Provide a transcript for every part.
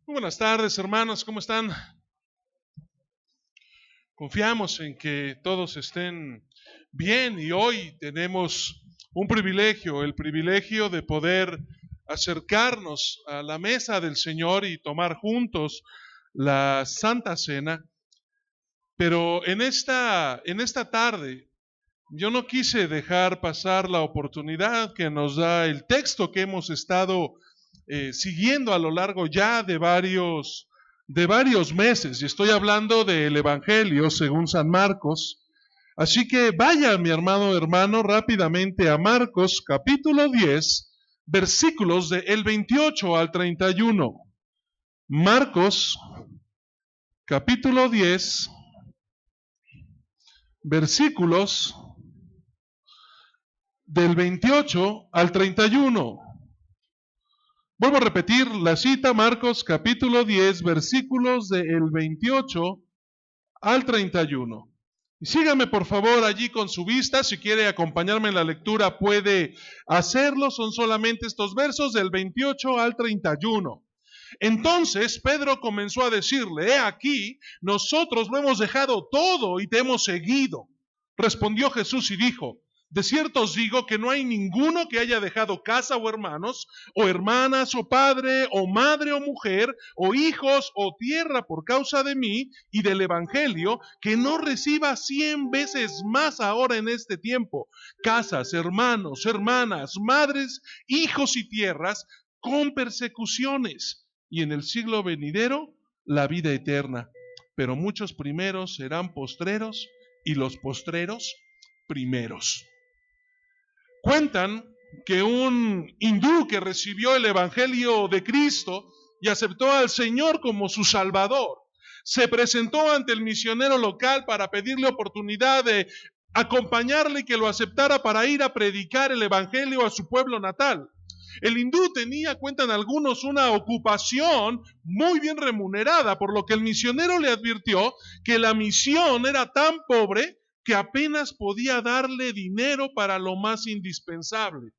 Muy buenas tardes, hermanos, ¿cómo están? Confiamos en que todos estén bien y hoy tenemos un privilegio, el privilegio de poder acercarnos a la mesa del Señor y tomar juntos la Santa Cena. Pero en esta tarde yo no quise dejar pasar la oportunidad que nos da el texto que hemos estado siguiendo a lo largo ya de varios meses. Y estoy hablando del Evangelio según San Marcos. Así que vaya, mi hermano, rápidamente a Marcos capítulo 10, versículos del 28 al 31. Marcos capítulo 10, versículos del 28 al 31. Vuelvo a repetir la cita, Marcos capítulo 10, versículos del 28 al 31. Y sígame por favor allí con su vista, si quiere acompañarme en la lectura puede hacerlo, son solamente estos versos del 28 al 31. Entonces Pedro comenzó a decirle, he aquí, nosotros lo hemos dejado todo y te hemos seguido. Respondió Jesús y dijo, de cierto os digo que no hay ninguno que haya dejado casa o hermanos, o hermanas, o padre, o madre, o mujer, o hijos, o tierra por causa de mí y del Evangelio, que no reciba 100 veces más ahora en este tiempo, casas, hermanos, hermanas, madres, hijos y tierras, con persecuciones, y en el siglo venidero la vida eterna. Pero muchos primeros serán postreros, y los postreros primeros. Cuentan que un hindú que recibió el Evangelio de Cristo y aceptó al Señor como su Salvador, se presentó ante el misionero local para pedirle oportunidad de acompañarle y que lo aceptara para ir a predicar el Evangelio a su pueblo natal. El hindú tenía, cuentan algunos, una ocupación muy bien remunerada, por lo que el misionero le advirtió que la misión era tan pobre que apenas podía darle dinero para lo más indispensable.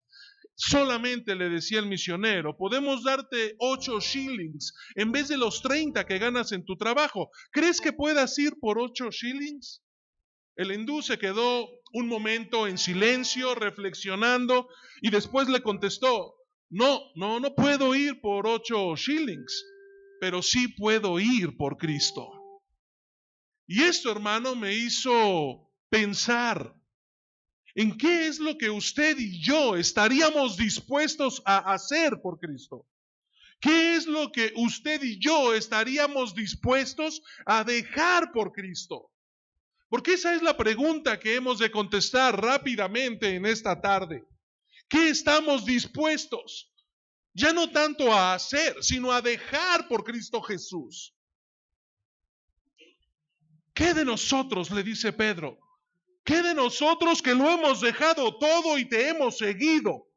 Solamente le decía el misionero, podemos darte 8 shillings en vez de los 30 que ganas en tu trabajo. ¿Crees que puedas ir por 8 shillings? El hindú se quedó un momento en silencio, reflexionando, y después le contestó, no puedo ir por 8 shillings, pero sí puedo ir por Cristo. Y esto, hermano, me hizo pensar en qué es lo que usted y yo estaríamos dispuestos a hacer por Cristo. ¿Qué es lo que usted y yo estaríamos dispuestos a dejar por Cristo? Porque esa es la pregunta que hemos de contestar rápidamente en esta tarde. ¿Qué estamos dispuestos? Ya no tanto a hacer, sino a dejar por Cristo Jesús. ¿Qué de nosotros, le dice Pedro? ¿Qué de nosotros que lo hemos dejado todo y te hemos seguido?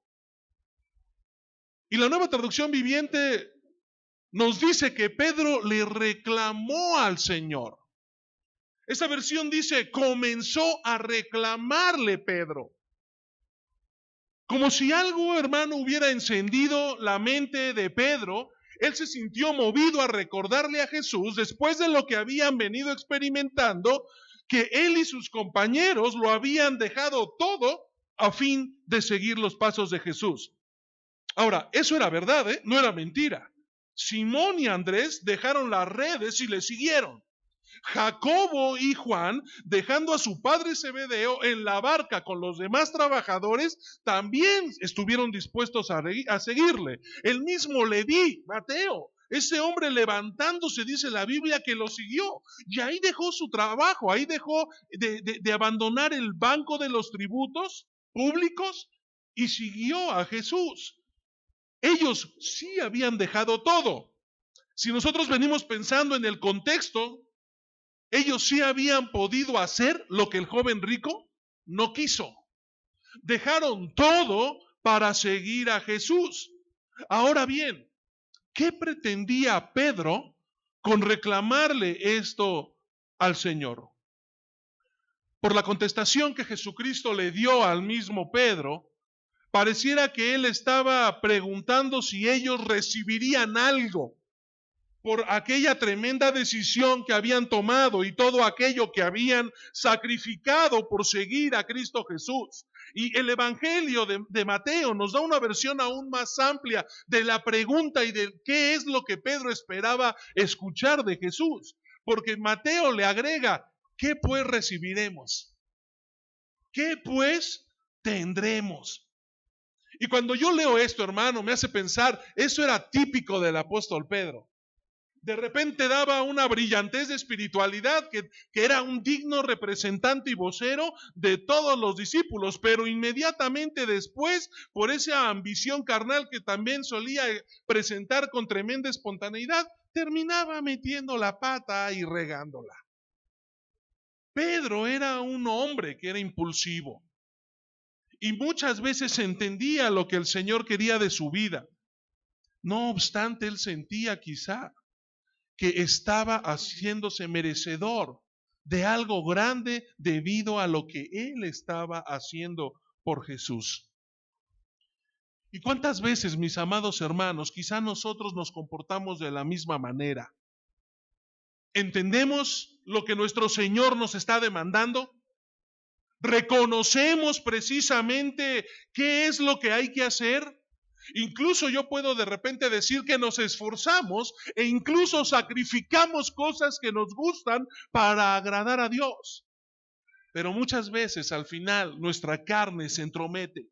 Y la Nueva Traducción Viviente nos dice que Pedro le reclamó al Señor. Esa versión dice, comenzó a reclamarle Pedro. Como si algo, hermano, hubiera encendido la mente de Pedro. Él se sintió movido a recordarle a Jesús, después de lo que habían venido experimentando, que él y sus compañeros lo habían dejado todo a fin de seguir los pasos de Jesús. Ahora, eso era verdad, no era mentira. Simón y Andrés dejaron las redes y le siguieron. Jacobo y Juan, dejando a su padre Zebedeo en la barca con los demás trabajadores, también estuvieron dispuestos a seguirle. El mismo Leví, Mateo, ese hombre levantándose, dice la Biblia, que lo siguió. Y ahí dejó su trabajo, ahí dejó de abandonar el banco de los tributos públicos y siguió a Jesús. Ellos sí habían dejado todo. Si nosotros venimos pensando en el contexto, ellos sí habían podido hacer lo que el joven rico no quiso. Dejaron todo para seguir a Jesús. Ahora bien, ¿qué pretendía Pedro con reclamarle esto al Señor? Por la contestación que Jesucristo le dio al mismo Pedro, pareciera que él estaba preguntando si ellos recibirían algo por aquella tremenda decisión que habían tomado y todo aquello que habían sacrificado por seguir a Cristo Jesús. Y el Evangelio de Mateo nos da una versión aún más amplia de la pregunta y de qué es lo que Pedro esperaba escuchar de Jesús. Porque Mateo le agrega, ¿qué pues recibiremos? ¿Qué pues tendremos? Y cuando yo leo esto, hermano, me hace pensar, eso era típico del apóstol Pedro. De repente daba una brillantez de espiritualidad que era un digno representante y vocero de todos los discípulos, pero inmediatamente después, por esa ambición carnal que también solía presentar con tremenda espontaneidad, terminaba metiendo la pata y regándola. Pedro era un hombre que era impulsivo y muchas veces entendía lo que el Señor quería de su vida. No obstante, él sentía quizá que estaba haciéndose merecedor de algo grande debido a lo que él estaba haciendo por Jesús. ¿Y cuántas veces, mis amados hermanos, quizá nosotros nos comportamos de la misma manera? ¿Entendemos lo que nuestro Señor nos está demandando? ¿Reconocemos precisamente qué es lo que hay que hacer? Incluso yo puedo de repente decir que nos esforzamos e incluso sacrificamos cosas que nos gustan para agradar a Dios. Pero muchas veces al final nuestra carne se entromete.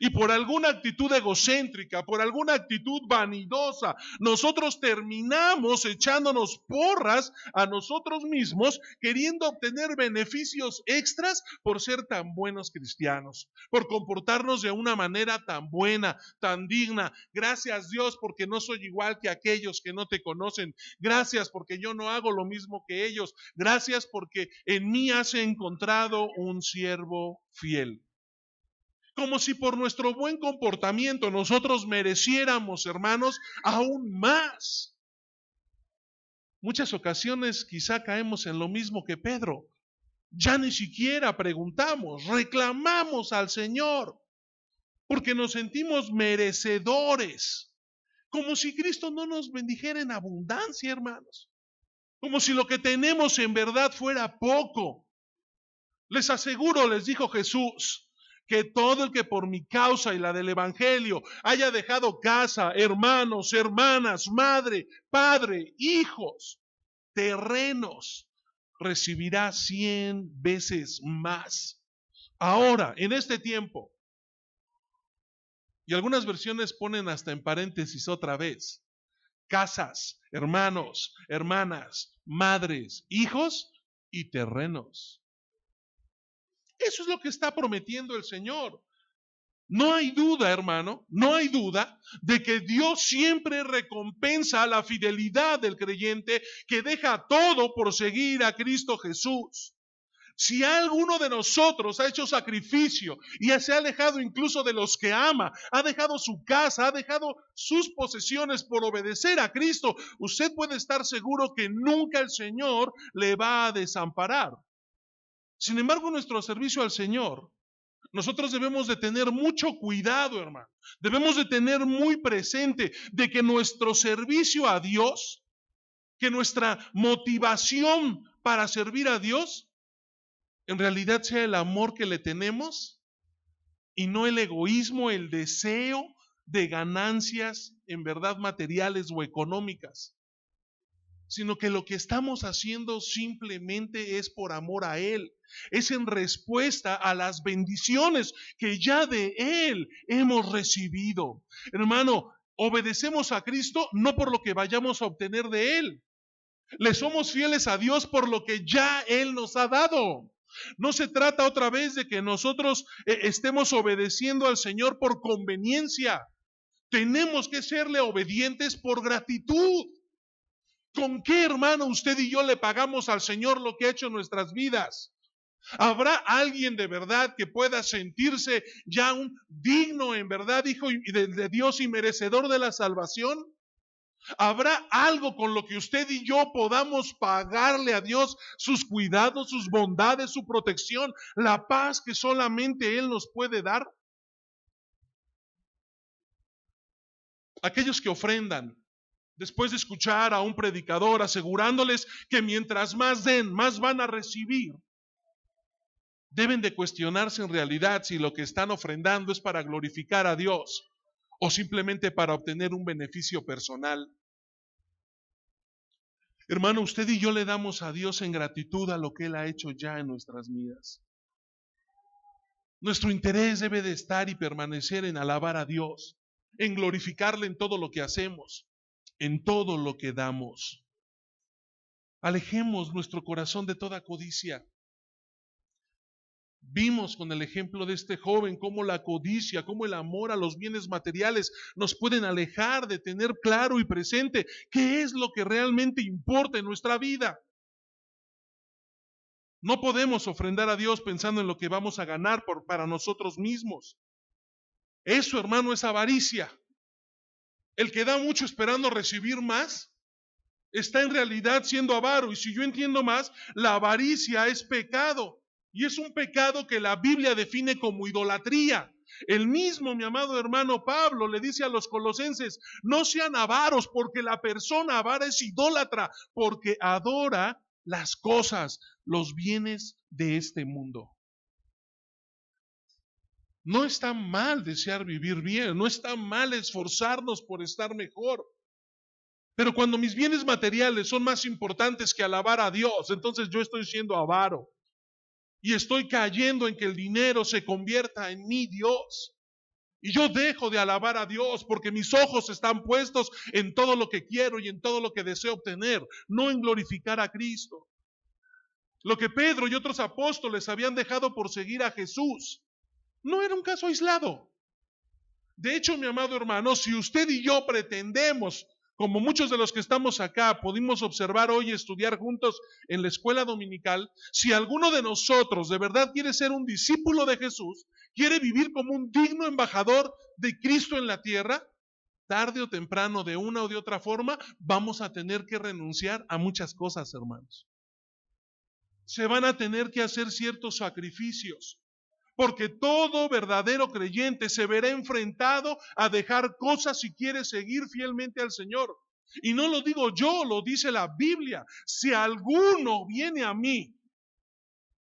Y por alguna actitud egocéntrica, por alguna actitud vanidosa, nosotros terminamos echándonos porras a nosotros mismos, queriendo obtener beneficios extras por ser tan buenos cristianos, por comportarnos de una manera tan buena, tan digna. Gracias, Dios, porque no soy igual que aquellos que no te conocen. Gracias porque yo no hago lo mismo que ellos. Gracias porque en mí has encontrado un siervo fiel. Como si por nuestro buen comportamiento nosotros mereciéramos, hermanos, aún más. Muchas ocasiones quizá caemos en lo mismo que Pedro. Ya ni siquiera preguntamos, reclamamos al Señor, porque nos sentimos merecedores. Como si Cristo no nos bendijera en abundancia, hermanos. Como si lo que tenemos en verdad fuera poco. Les aseguro, les dijo Jesús, que todo el que por mi causa y la del Evangelio haya dejado casa, hermanos, hermanas, madre, padre, hijos, terrenos, recibirá 100 veces más. Ahora, en este tiempo, y algunas versiones ponen hasta en paréntesis otra vez, casas, hermanos, hermanas, madres, hijos y terrenos. Eso es lo que está prometiendo el Señor. No hay duda, hermano, no hay duda de que Dios siempre recompensa la fidelidad del creyente que deja todo por seguir a Cristo Jesús. Si alguno de nosotros ha hecho sacrificio y se ha alejado incluso de los que ama, ha dejado su casa, ha dejado sus posesiones por obedecer a Cristo, usted puede estar seguro que nunca el Señor le va a desamparar. Sin embargo, nuestro servicio al Señor, nosotros debemos de tener mucho cuidado, hermano. Debemos de tener muy presente de que nuestro servicio a Dios, que nuestra motivación para servir a Dios, en realidad sea el amor que le tenemos y no el egoísmo, el deseo de ganancias en verdad materiales o económicas, sino que lo que estamos haciendo simplemente es por amor a Él, es en respuesta a las bendiciones que ya de Él hemos recibido. Hermano, obedecemos a Cristo no por lo que vayamos a obtener de Él, le somos fieles a Dios por lo que ya Él nos ha dado. No se trata otra vez de que nosotros estemos obedeciendo al Señor por conveniencia. Tenemos que serle obedientes por gratitud. ¿Con qué, hermano, usted y yo le pagamos al Señor lo que ha hecho en nuestras vidas? ¿Habrá alguien de verdad que pueda sentirse ya un digno, en verdad, hijo de Dios y merecedor de la salvación? ¿Habrá algo con lo que usted y yo podamos pagarle a Dios sus cuidados, sus bondades, su protección, la paz que solamente Él nos puede dar? Aquellos que ofrendan Después de escuchar a un predicador asegurándoles que mientras más den, más van a recibir, deben de cuestionarse en realidad si lo que están ofrendando es para glorificar a Dios o simplemente para obtener un beneficio personal. Hermano, usted y yo le damos a Dios en gratitud a lo que Él ha hecho ya en nuestras vidas. Nuestro interés debe de estar y permanecer en alabar a Dios, en glorificarle en todo lo que hacemos, en todo lo que damos. Alejemos nuestro corazón de toda codicia. Vimos con el ejemplo de este joven cómo la codicia, cómo el amor a los bienes materiales nos pueden alejar de tener claro y presente qué es lo que realmente importa en nuestra vida. No podemos ofrendar a Dios pensando en lo que vamos a ganar para nosotros mismos. Eso, hermano, es avaricia. El que da mucho esperando recibir más, está en realidad siendo avaro. Y si yo entiendo más, la avaricia es pecado. Y es un pecado que la Biblia define como idolatría. El mismo, mi amado hermano Pablo, le dice a los colosenses, no sean avaros, porque la persona avara es idólatra, porque adora las cosas, los bienes de este mundo. No está mal desear vivir bien, no está mal esforzarnos por estar mejor. Pero cuando mis bienes materiales son más importantes que alabar a Dios, entonces yo estoy siendo avaro. Y estoy cayendo en que el dinero se convierta en mi Dios. Y yo dejo de alabar a Dios porque mis ojos están puestos en todo lo que quiero y en todo lo que deseo obtener, no en glorificar a Cristo. Lo que Pedro y otros apóstoles habían dejado por seguir a Jesús no era un caso aislado. De hecho, mi amado hermano, si usted y yo pretendemos, como muchos de los que estamos acá pudimos observar hoy y estudiar juntos en la escuela dominical, si alguno de nosotros de verdad quiere ser un discípulo de Jesús, quiere vivir como un digno embajador de Cristo en la tierra, tarde o temprano, de una o de otra forma, vamos a tener que renunciar a muchas cosas, hermanos. Se van a tener que hacer ciertos sacrificios. Porque todo verdadero creyente se verá enfrentado a dejar cosas si quiere seguir fielmente al Señor. Y no lo digo yo, lo dice la Biblia. Si alguno viene a mí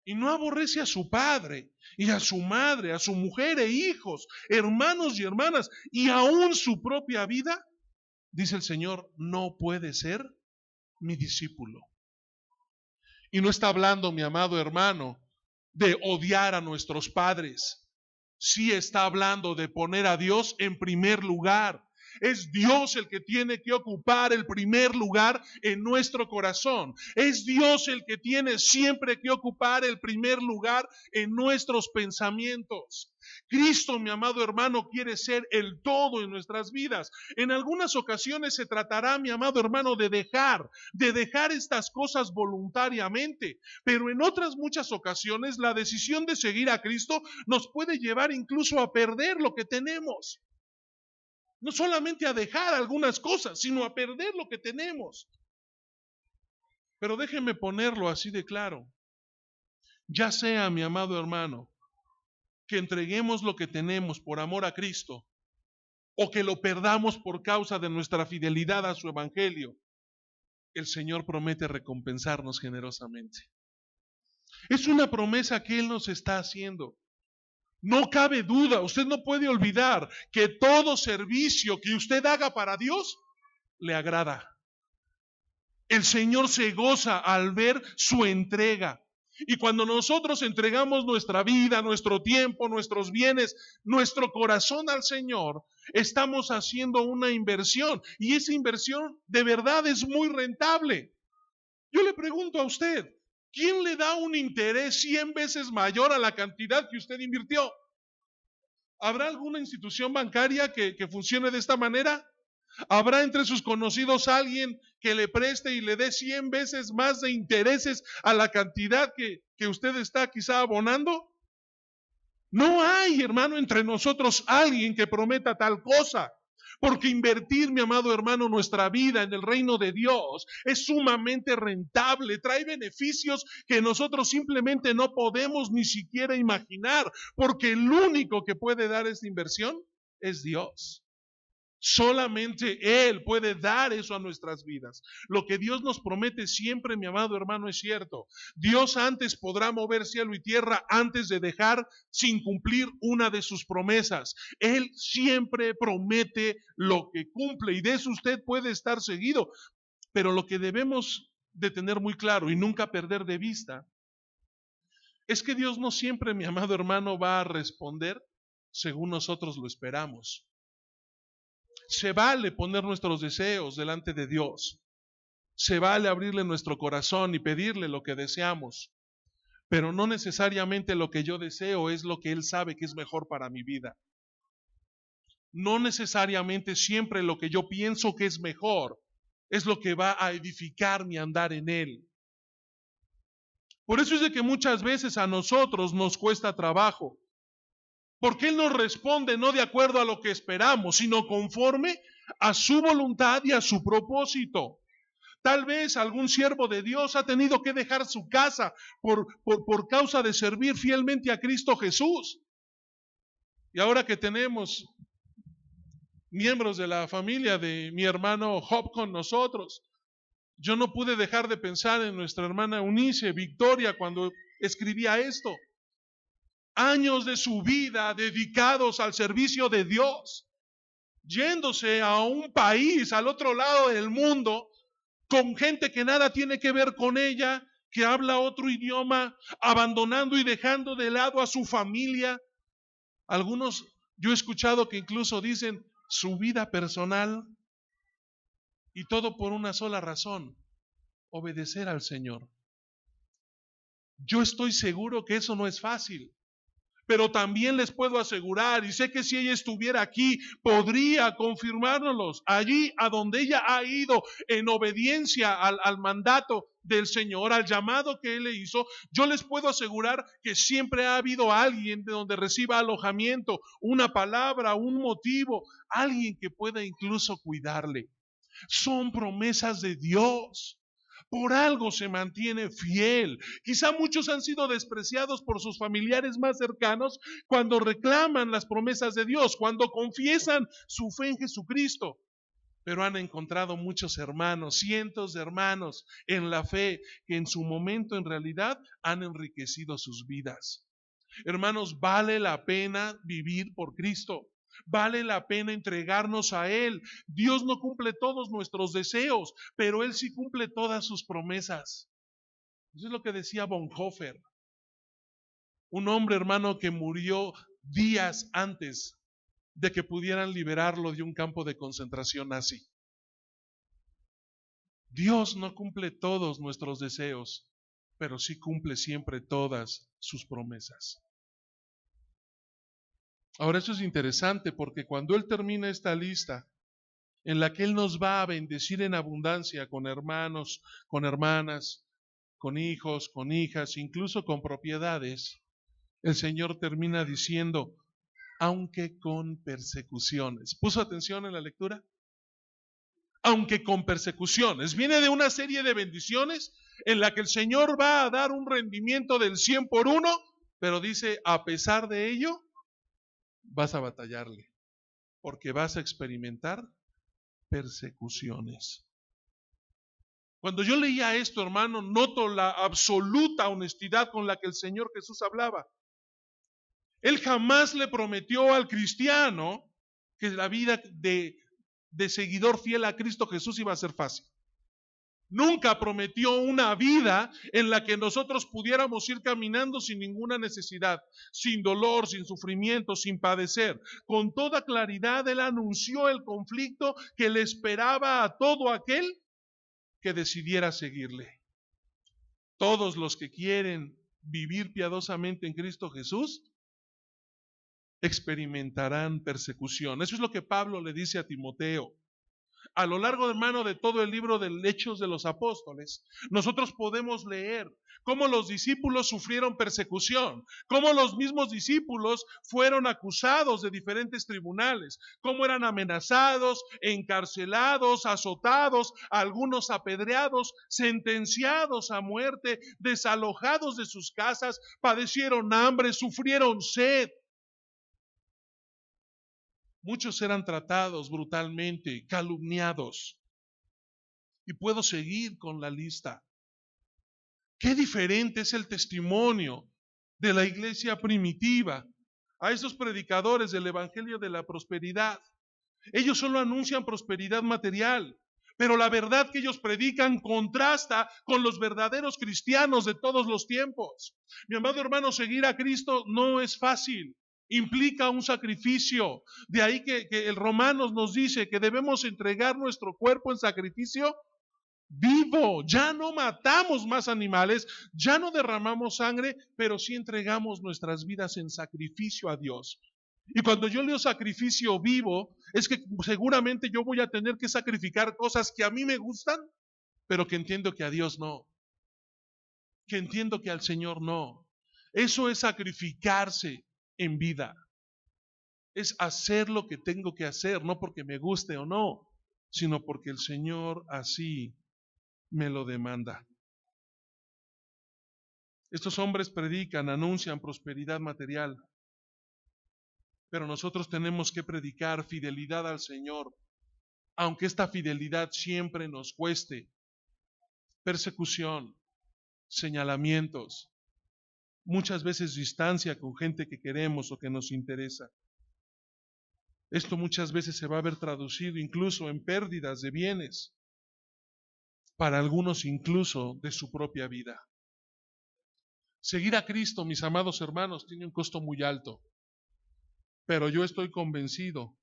y no aborrece a su padre y a su madre, a su mujer e hijos, hermanos y hermanas, y aún su propia vida, dice el Señor, no puede ser mi discípulo. Y no está hablando, mi amado hermano, de odiar a nuestros padres. Sí está hablando de poner a Dios en primer lugar. Es Dios el que tiene que ocupar el primer lugar en nuestro corazón. Es Dios el que tiene siempre que ocupar el primer lugar en nuestros pensamientos. Cristo, mi amado hermano, quiere ser el todo en nuestras vidas. En algunas ocasiones se tratará, mi amado hermano, de dejar estas cosas voluntariamente, pero en otras muchas ocasiones la decisión de seguir a Cristo nos puede llevar incluso a perder lo que tenemos. No solamente a dejar algunas cosas, sino a perder lo que tenemos. Pero déjenme ponerlo así de claro. Ya sea, mi amado hermano, que entreguemos lo que tenemos por amor a Cristo, o que lo perdamos por causa de nuestra fidelidad a su evangelio, el Señor promete recompensarnos generosamente. Es una promesa que Él nos está haciendo. No cabe duda, usted no puede olvidar que todo servicio que usted haga para Dios le agrada. El Señor se goza al ver su entrega. Y cuando nosotros entregamos nuestra vida, nuestro tiempo, nuestros bienes, nuestro corazón al Señor, estamos haciendo una inversión. Y esa inversión de verdad es muy rentable. Yo le pregunto a usted, ¿quién le da un interés 100 veces mayor a la cantidad que usted invirtió? ¿Habrá alguna institución bancaria que funcione de esta manera? ¿Habrá entre sus conocidos alguien que le preste y le dé 100 veces más de intereses a la cantidad que usted está quizá abonando? No hay, hermano, entre nosotros alguien que prometa tal cosa. Porque invertir, mi amado hermano, nuestra vida en el reino de Dios es sumamente rentable, trae beneficios que nosotros simplemente no podemos ni siquiera imaginar, porque el único que puede dar esta inversión es Dios. Solamente Él puede dar eso a nuestras vidas. Lo que Dios nos promete siempre, mi amado hermano, es cierto. Dios antes podrá mover cielo y tierra antes de dejar sin cumplir una de sus promesas. Él siempre promete lo que cumple y de eso usted puede estar seguido. Pero lo que debemos de tener muy claro y nunca perder de vista es que Dios no siempre, mi amado hermano, va a responder según nosotros lo esperamos. Se vale poner nuestros deseos delante de Dios. Se vale abrirle nuestro corazón y pedirle lo que deseamos. Pero no necesariamente lo que yo deseo es lo que Él sabe que es mejor para mi vida. No necesariamente siempre lo que yo pienso que es mejor es lo que va a edificar mi andar en Él. Por eso es de que muchas veces a nosotros nos cuesta trabajo. Porque Él nos responde no de acuerdo a lo que esperamos, sino conforme a su voluntad y a su propósito. Tal vez algún siervo de Dios ha tenido que dejar su casa por causa de servir fielmente a Cristo Jesús. Y ahora que tenemos miembros de la familia de mi hermano Job con nosotros, yo no pude dejar de pensar en nuestra hermana Eunice, Victoria, cuando escribía esto. Años de su vida dedicados al servicio de Dios, yéndose a un país al otro lado del mundo, con gente que nada tiene que ver con ella, que habla otro idioma, abandonando y dejando de lado a su familia. Algunos, yo he escuchado que incluso dicen su vida personal, y todo por una sola razón: obedecer al Señor. Yo estoy seguro que eso no es fácil. Pero también les puedo asegurar, y sé que si ella estuviera aquí, podría confirmárnoslos. Allí a donde ella ha ido en obediencia al mandato del Señor, al llamado que Él le hizo, yo les puedo asegurar que siempre ha habido alguien de donde reciba alojamiento, una palabra, un motivo, alguien que pueda incluso cuidarle. Son promesas de Dios. Por algo se mantiene fiel. Quizá muchos han sido despreciados por sus familiares más cercanos cuando reclaman las promesas de Dios, cuando confiesan su fe en Jesucristo. Pero han encontrado muchos hermanos, cientos de hermanos en la fe que en su momento en realidad han enriquecido sus vidas. Hermanos, vale la pena vivir por Cristo. Vale la pena entregarnos a Él. Dios no cumple todos nuestros deseos, pero Él sí cumple todas sus promesas. Eso es lo que decía Bonhoeffer, un hombre, hermano, que murió días antes de que pudieran liberarlo de un campo de concentración nazi. Dios no cumple todos nuestros deseos, pero sí cumple siempre todas sus promesas. Ahora eso es interesante porque cuando Él termina esta lista en la que Él nos va a bendecir en abundancia con hermanos, con hermanas, con hijos, con hijas, incluso con propiedades, el Señor termina diciendo, aunque con persecuciones. ¿Puso atención en la lectura? Aunque con persecuciones. Viene de una serie de bendiciones en la que el Señor va a dar un rendimiento del 100 por 1, pero dice, a pesar de ello, vas a batallarle, porque vas a experimentar persecuciones. Cuando yo leía esto, hermano, noto la absoluta honestidad con la que el Señor Jesús hablaba. Él jamás le prometió al cristiano que la vida de seguidor fiel a Cristo Jesús iba a ser fácil. Nunca prometió una vida en la que nosotros pudiéramos ir caminando sin ninguna necesidad, sin dolor, sin sufrimiento, sin padecer. Con toda claridad Él anunció el conflicto que le esperaba a todo aquel que decidiera seguirle. Todos los que quieren vivir piadosamente en Cristo Jesús experimentarán persecución. Eso es lo que Pablo le dice a Timoteo. A lo largo, hermano, de todo el libro de Hechos de los Apóstoles, nosotros podemos leer cómo los discípulos sufrieron persecución, cómo los mismos discípulos fueron acusados de diferentes tribunales, cómo eran amenazados, encarcelados, azotados, algunos apedreados, sentenciados a muerte, desalojados de sus casas, padecieron hambre, sufrieron sed. Muchos eran tratados brutalmente, calumniados. Y puedo seguir con la lista. Qué diferente es el testimonio de la iglesia primitiva a esos predicadores del evangelio de la prosperidad. Ellos solo anuncian prosperidad material, pero la verdad que ellos predican contrasta con los verdaderos cristianos de todos los tiempos. Mi amado hermano, seguir a Cristo no es fácil, implica un sacrificio. De ahí que el Romanos nos dice que debemos entregar nuestro cuerpo en sacrificio vivo. Ya no matamos más animales, ya no derramamos sangre, pero sí entregamos nuestras vidas en sacrificio a Dios. Y cuando yo leo sacrificio vivo, es que seguramente yo voy a tener que sacrificar cosas que a mí me gustan, pero que entiendo que a Dios no. Que entiendo que al Señor no. Eso es sacrificarse en vida. Es hacer lo que tengo que hacer, no porque me guste o no, sino porque el Señor así me lo demanda. Estos hombres predican, anuncian prosperidad material, pero nosotros tenemos que predicar fidelidad al Señor, aunque esta fidelidad siempre nos cueste persecución, señalamientos, muchas veces distancia con gente que queremos o que nos interesa. Esto muchas veces se va a ver traducido incluso en pérdidas de bienes, para algunos incluso de su propia vida. Seguir a Cristo, mis amados hermanos, tiene un costo muy alto, pero yo estoy convencido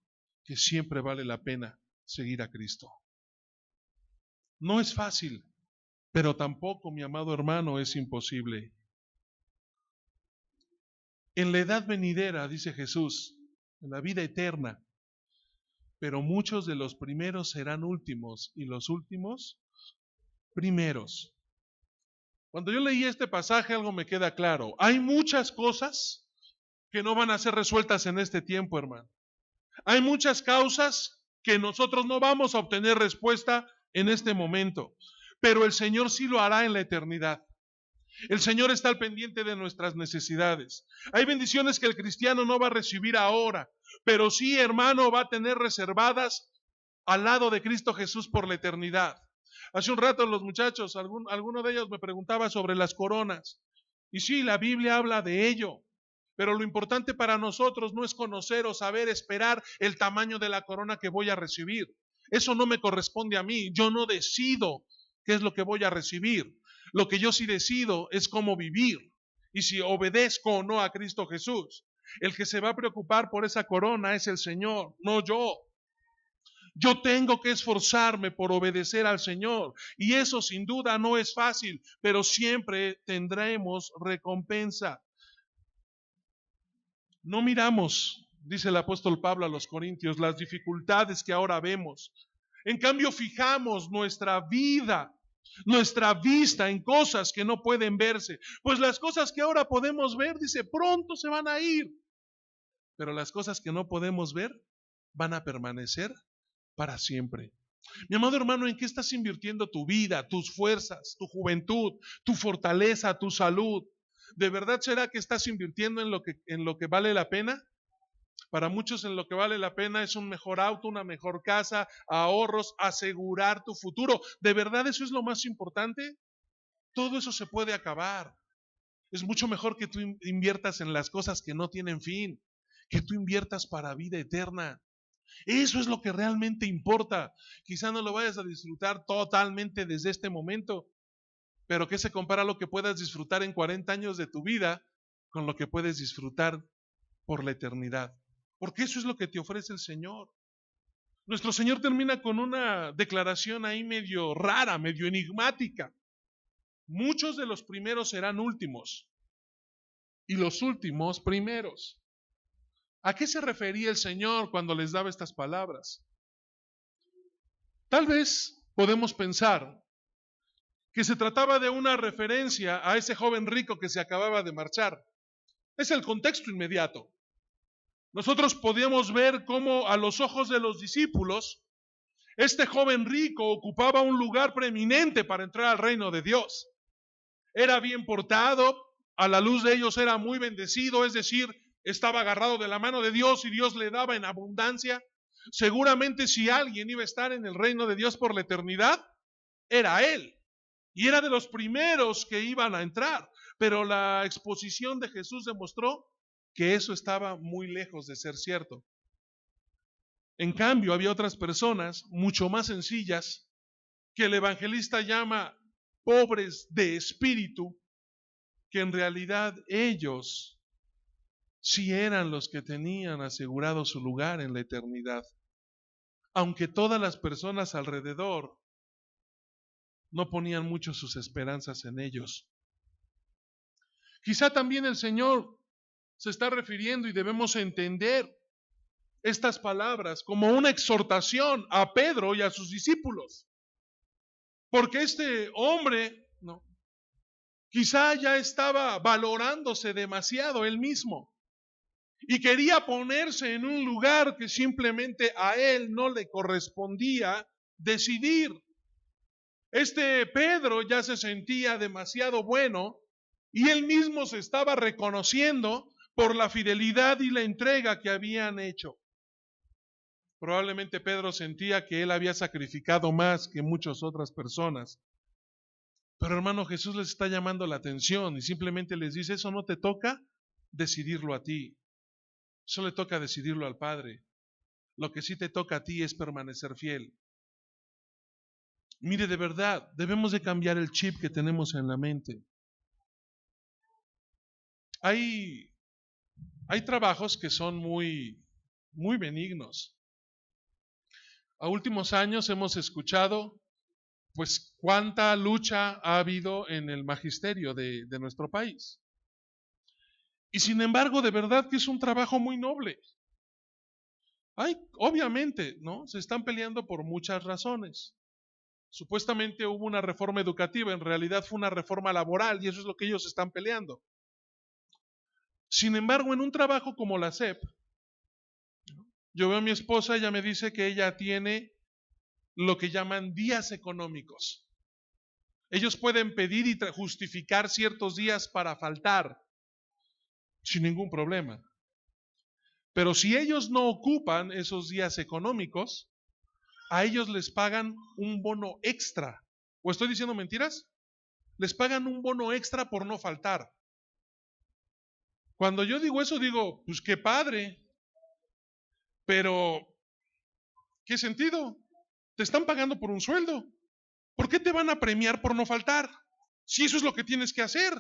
que siempre vale la pena seguir a Cristo. No es fácil, pero tampoco, mi amado hermano, es imposible. En la edad venidera, dice Jesús, en la vida eterna, pero muchos de los primeros serán últimos y los últimos primeros. Cuando yo leí este pasaje algo me queda claro. Hay muchas cosas que no van a ser resueltas en este tiempo, hermano. Hay muchas causas que nosotros no vamos a obtener respuesta en este momento, pero el Señor sí lo hará en la eternidad. El Señor está al pendiente de nuestras necesidades. Hay bendiciones que el cristiano no va a recibir ahora, pero sí, hermano, va a tener reservadas al lado de Cristo Jesús por la eternidad. Hace un rato los muchachos, alguno de ellos me preguntaba sobre las coronas. Y sí, la Biblia habla de ello. Pero lo importante para nosotros no es conocer o saber esperar el tamaño de la corona que voy a recibir. Eso no me corresponde a mí. Yo no decido qué es lo que voy a recibir. Lo que yo sí decido es cómo vivir y si obedezco o no a Cristo Jesús. El que se va a preocupar por esa corona es el Señor, no yo. Yo tengo que esforzarme por obedecer al Señor y eso sin duda no es fácil, pero siempre tendremos recompensa. No miramos, dice el apóstol Pablo a los Corintios, las dificultades que ahora vemos. En cambio, fijamos nuestra vida, nuestra vista en cosas que no pueden verse. Pues las cosas que ahora podemos ver, dice, pronto se van a ir. Pero las cosas que no podemos ver van a permanecer para siempre. Mi amado hermano, ¿en qué estás invirtiendo tu vida, tus fuerzas, tu juventud, tu fortaleza, tu salud? ¿De verdad será que estás invirtiendo en lo que vale la pena? Para muchos en lo que vale la pena es un mejor auto, una mejor casa, ahorros, asegurar tu futuro. ¿De verdad eso es lo más importante? Todo eso se puede acabar. Es mucho mejor que tú inviertas en las cosas que no tienen fin, que tú inviertas para vida eterna. Eso es lo que realmente importa. Quizá no lo vayas a disfrutar totalmente desde este momento, pero ¿qué se compara lo que puedas disfrutar en 40 años de tu vida con lo que puedes disfrutar por la eternidad? Porque eso es lo que te ofrece el Señor. Nuestro Señor termina con una declaración ahí medio rara, medio enigmática. Muchos de los primeros serán últimos y los últimos primeros. ¿A qué se refería el Señor cuando les daba estas palabras? Tal vez podemos pensar que se trataba de una referencia a ese joven rico que se acababa de marchar. Es el contexto inmediato. Nosotros podíamos ver cómo a los ojos de los discípulos, este joven rico ocupaba un lugar preeminente para entrar al reino de Dios. Era bien portado, a la luz de ellos era muy bendecido, es decir, estaba agarrado de la mano de Dios y Dios le daba en abundancia. Seguramente si alguien iba a estar en el reino de Dios por la eternidad, era él. Y era de los primeros que iban a entrar. Pero la exposición de Jesús demostró que eso estaba muy lejos de ser cierto. En cambio, había otras personas mucho más sencillas que el evangelista llama pobres de espíritu, que en realidad ellos sí eran los que tenían asegurado su lugar en la eternidad. Aunque todas las personas alrededor no ponían mucho sus esperanzas en ellos. Quizá también el Señor se está refiriendo, y debemos entender estas palabras como una exhortación a Pedro y a sus discípulos. Porque este hombre, ¿no?, quizá ya estaba valorándose demasiado él mismo y quería ponerse en un lugar que simplemente a él no le correspondía decidir. Este Pedro ya se sentía demasiado bueno y él mismo se estaba reconociendo por la fidelidad y la entrega que habían hecho. Probablemente Pedro sentía que él había sacrificado más que muchas otras personas. Pero hermano, Jesús les está llamando la atención y simplemente les dice, eso no te toca decidirlo a ti. Eso le toca decidirlo al Padre. Lo que sí te toca a ti es permanecer fiel. Mire, de verdad, debemos de cambiar el chip que tenemos en la mente. Hay trabajos que son muy benignos. A últimos años hemos escuchado pues cuánta lucha ha habido en el magisterio de nuestro país. Y sin embargo, de verdad que es un trabajo muy noble. Obviamente, ¿no?, se están peleando por muchas razones. Supuestamente hubo una reforma educativa, en realidad fue una reforma laboral y eso es lo que ellos están peleando. Sin embargo, en un trabajo como la SEP, yo veo a mi esposa, ella me dice que ella tiene lo que llaman días económicos. Ellos pueden pedir y justificar ciertos días para faltar sin ningún problema. Pero si ellos no ocupan esos días económicos, a ellos les pagan un bono extra. ¿O estoy diciendo mentiras? Les pagan un bono extra por no faltar. Cuando yo digo eso, digo, pues qué padre. Pero, ¿qué sentido? Te están pagando por un sueldo. ¿Por qué te van a premiar por no faltar? Si eso es lo que tienes que hacer.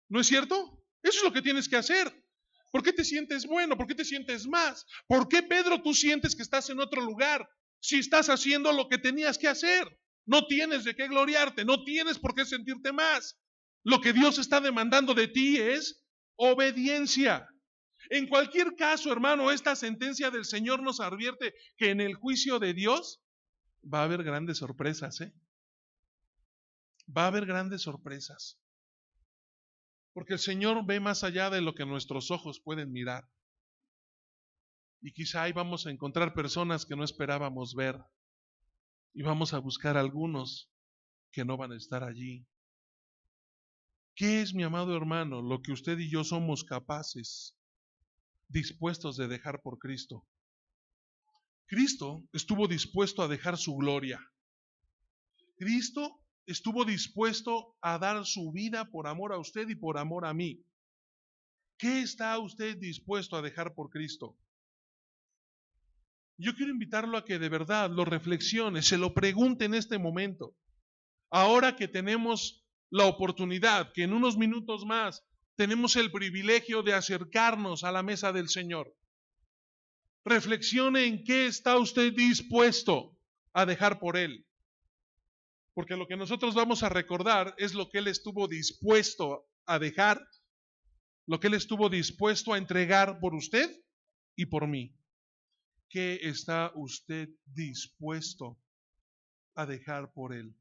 ¿No es cierto? Eso es lo que tienes que hacer. ¿Por qué te sientes bueno? ¿Por qué te sientes más? ¿Por qué, Pedro, tú sientes que estás en otro lugar si estás haciendo lo que tenías que hacer? No tienes de qué gloriarte, no tienes por qué sentirte más. Lo que Dios está demandando de ti es obediencia. En cualquier caso, hermano, esta sentencia del Señor nos advierte que en el juicio de Dios va a haber grandes sorpresas, ¿eh? Va a haber grandes sorpresas. Porque el Señor ve más allá de lo que nuestros ojos pueden mirar. Y quizá ahí vamos a encontrar personas que no esperábamos ver. Y vamos a buscar algunos que no van a estar allí. ¿Qué es, mi amado hermano, lo que usted y yo somos capaces, dispuestos de dejar por Cristo? Cristo estuvo dispuesto a dejar su gloria. Cristo estuvo dispuesto a dar su vida por amor a usted y por amor a mí. ¿Qué está usted dispuesto a dejar por Cristo? Yo quiero invitarlo a que de verdad lo reflexione, se lo pregunte en este momento. Ahora que tenemos la oportunidad, que en unos minutos más tenemos el privilegio de acercarnos a la mesa del Señor. Reflexione en qué está usted dispuesto a dejar por Él. Porque lo que nosotros vamos a recordar es lo que Él estuvo dispuesto a dejar, lo que Él estuvo dispuesto a entregar por usted y por mí. ¿Qué está usted dispuesto a dejar por Él?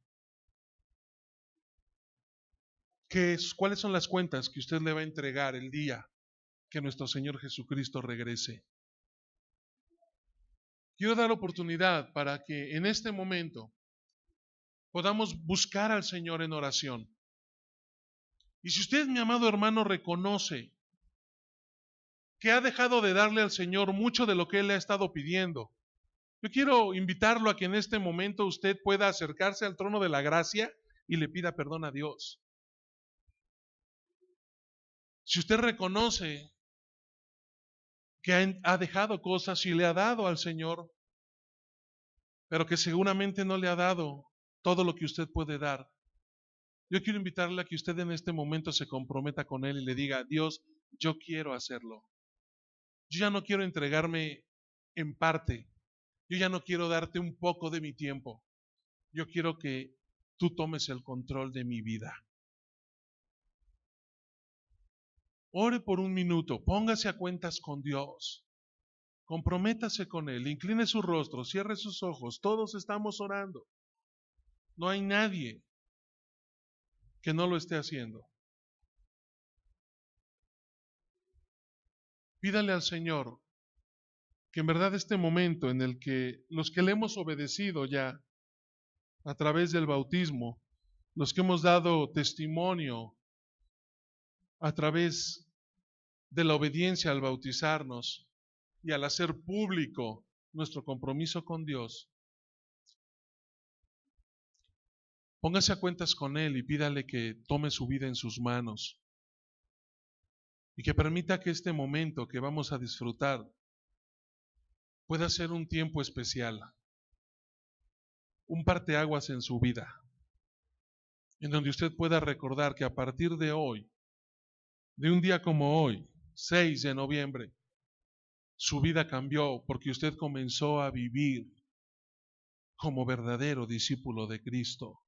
¿Cuáles son las cuentas que usted le va a entregar el día que nuestro Señor Jesucristo regrese? Quiero dar oportunidad para que en este momento podamos buscar al Señor en oración. Y si usted, mi amado hermano, reconoce que ha dejado de darle al Señor mucho de lo que Él le ha estado pidiendo. Yo quiero invitarlo a que en este momento usted pueda acercarse al trono de la gracia y le pida perdón a Dios. Si usted reconoce que ha dejado cosas y le ha dado al Señor, pero que seguramente no le ha dado todo lo que usted puede dar, yo quiero invitarle a que usted en este momento se comprometa con Él y le diga: Dios, yo quiero hacerlo. Yo ya no quiero entregarme en parte. Yo ya no quiero darte un poco de mi tiempo. Yo quiero que tú tomes el control de mi vida. Ore por un minuto, póngase a cuentas con Dios. Comprométase con Él, incline su rostro, cierre sus ojos. Todos estamos orando. No hay nadie que no lo esté haciendo. Pídale al Señor que en verdad este momento en el que los que le hemos obedecido ya a través del bautismo, los que hemos dado testimonio a través de la obediencia al bautizarnos y al hacer público nuestro compromiso con Dios, póngase a cuentas con Él y pídale que tome su vida en sus manos y que permita que este momento que vamos a disfrutar pueda ser un tiempo especial, un parteaguas en su vida, en donde usted pueda recordar que a partir de hoy, de un día como hoy, 6 de noviembre, su vida cambió porque usted comenzó a vivir como verdadero discípulo de Cristo,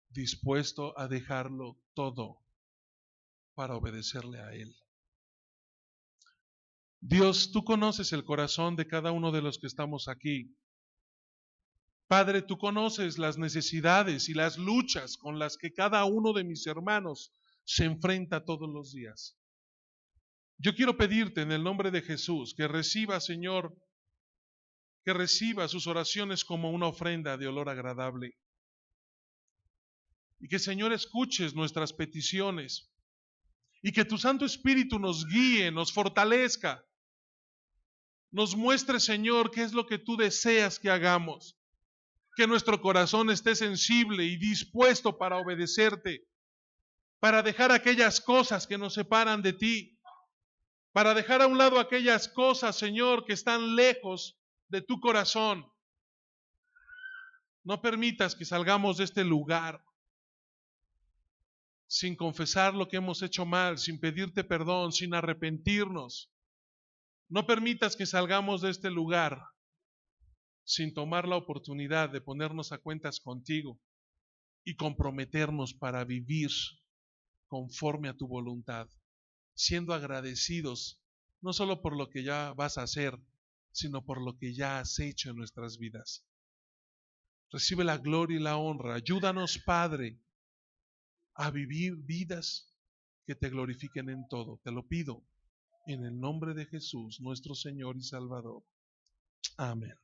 dispuesto a dejarlo todo para obedecerle a Él. Dios, tú conoces el corazón de cada uno de los que estamos aquí. Padre, tú conoces las necesidades y las luchas con las que cada uno de mis hermanos se enfrenta todos los días. Yo quiero pedirte en el nombre de Jesús que reciba, Señor, que reciba sus oraciones como una ofrenda de olor agradable. Y que, Señor, escuches nuestras peticiones. Y que tu Santo Espíritu nos guíe, nos fortalezca. Nos muestre, Señor, qué es lo que tú deseas que hagamos. Que nuestro corazón esté sensible y dispuesto para obedecerte. Para dejar aquellas cosas que nos separan de ti. Para dejar a un lado aquellas cosas, Señor, que están lejos de tu corazón. No permitas que salgamos de este lugar sin confesar lo que hemos hecho mal, sin pedirte perdón, sin arrepentirnos. No permitas que salgamos de este lugar sin tomar la oportunidad de ponernos a cuentas contigo y comprometernos para vivir conforme a tu voluntad, siendo agradecidos no solo por lo que ya vas a hacer, sino por lo que ya has hecho en nuestras vidas. Recibe la gloria y la honra. Ayúdanos, Padre, a vivir vidas que te glorifiquen en todo. Te lo pido en el nombre de Jesús, nuestro Señor y Salvador. Amén.